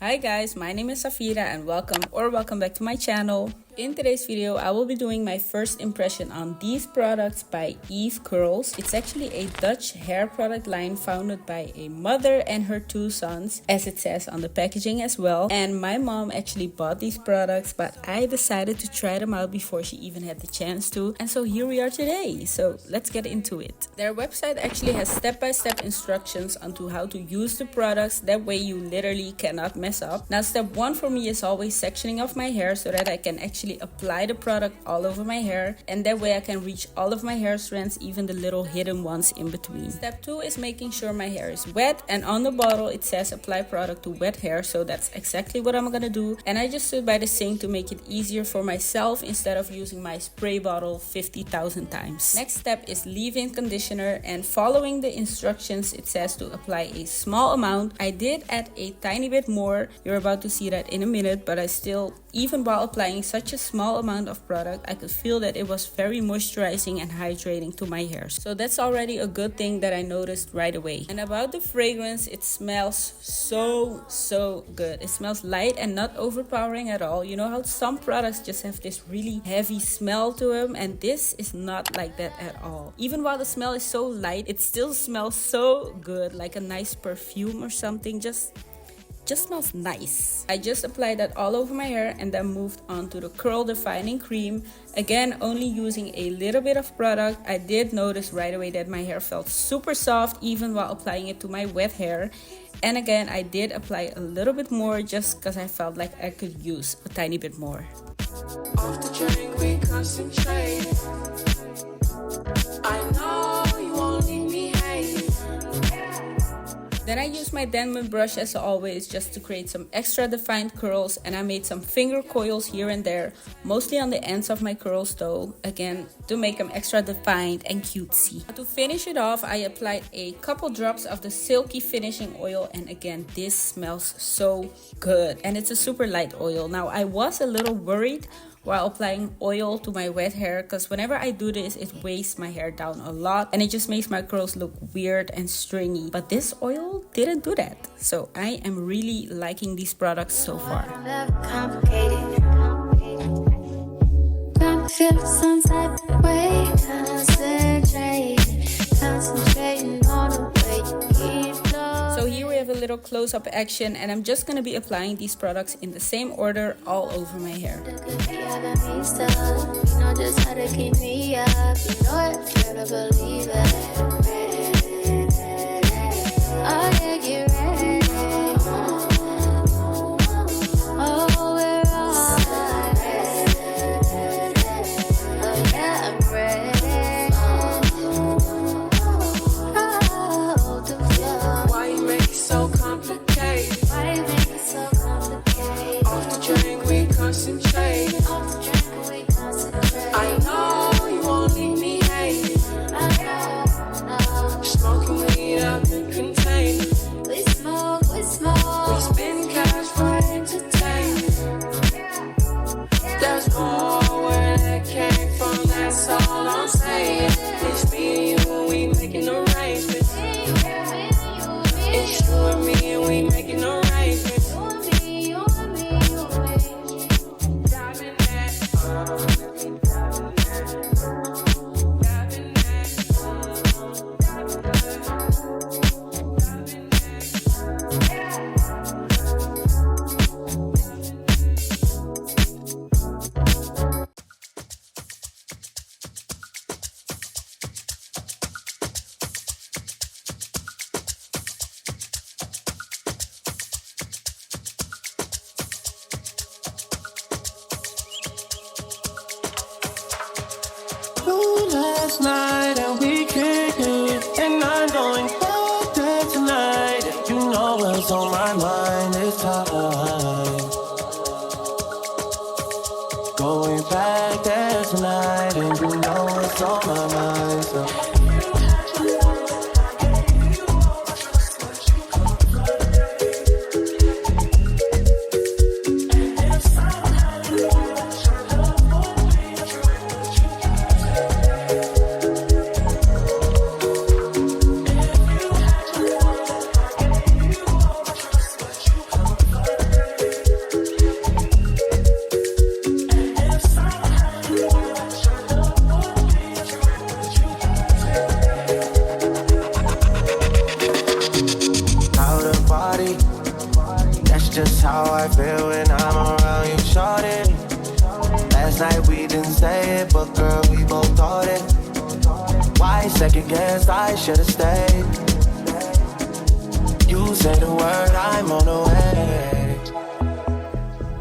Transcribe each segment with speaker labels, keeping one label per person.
Speaker 1: Hi guys, my name is Safira and welcome back to my channel. In today's video, I will be doing my first impression on these products by Eve Curls. It's actually a Dutch hair product line founded by a mother and her two sons, as it says on the packaging as well. And my mom actually bought these products, but I decided to try them out before she even had the chance to. And so here we are today. So let's get into it. Their website actually has step-by-step instructions onto how to use the products. That way you literally cannot mess up. Now, step one for me is always sectioning off my hair so that I can actually apply the product all over my hair, and that way I can reach all of my hair strands, even the little hidden ones in between. Step two is making sure my hair is wet, and on the bottle it says apply product to wet hair, so that's exactly what I'm gonna do. And I just stood by the sink to make it easier for myself instead of using my spray bottle 50,000 times. Next step is leave-in conditioner, and following the instructions it says to apply a small amount. I did add a tiny bit more. You're about to see that in a minute, but I still, even while applying such a small amount of product, I could feel that it was very moisturizing and hydrating to my hair. So that's already a good thing that I noticed right away. And about the fragrance, it smells so good. It smells light and not overpowering at all. You know how some products just have this really heavy smell to them, and this is not like that at all. Even while the smell is so light, it still smells so good, like a nice perfume or something. Just smells nice. I just applied that all over my hair and then moved on to the curl defining cream. Again, only using a little bit of product. I did notice right away that my hair felt super soft even while applying it to my wet hair. And again, I did apply a little bit more just because I felt like I could use a tiny bit more.
Speaker 2: Off the drink, we concentrate. I know you won't leave me hanging.
Speaker 1: Then I used my Denman brush as always just to create some extra defined curls, and I made some finger coils here and there, mostly on the ends of my curls though, again to make them extra defined and cutesy. To finish it off, I applied a couple drops of the silky finishing oil, and again this smells so good, and it's a super light oil. Now I was a little worried while applying oil to my wet hair, because whenever I do this it weighs my hair down a lot and it just makes my curls look weird and stringy, but this oil didn't do that. So I am really liking these products so far. So here we have a little close-up action, and I'm just going to be applying these products in the same order all over my hair.
Speaker 2: I know you won't leave me hanging. Smoking weed out the container. We smoke. We spend cash for entertainment. There's more where that came from, that's all I'm saying. It's me and you, we making arrangements. It's you and me and we making arrangements.
Speaker 3: Last night and we kicked it, and I'm going back there tonight. You know what's on my mind this time. Going back there tonight, and you know what's on my mind. So just how I feel when I'm around you, shorty. Last night we didn't say it, but girl, we both thought it. Why second guess? I should've stayed. You say the word, I'm on the way.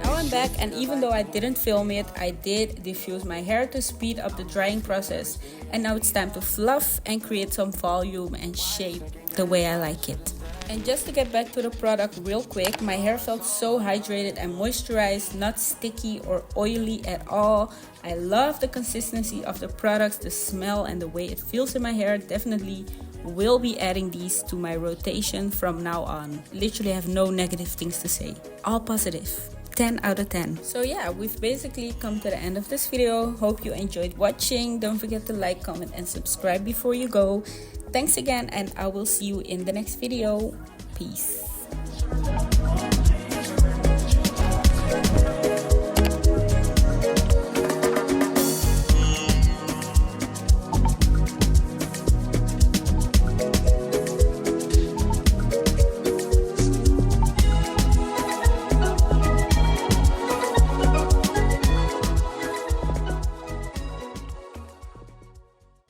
Speaker 1: Now I'm back, and even though I didn't film it, I did diffuse my hair to speed up the drying process. And now it's time to fluff and create some volume and shape the way I like it. And just to get back to the product real quick, my hair felt so hydrated and moisturized, not sticky or oily at all. I love the consistency of the products, the smell, and the way it feels in my hair. Definitely will be adding these to my rotation from now on. Literally have no negative things to say, all positive. 10 out of 10. So yeah, we've basically come to the end of this video. Hope you enjoyed watching. Don't forget to like, comment, and subscribe before you go. Thanks again, and I will see you in the next video. Peace.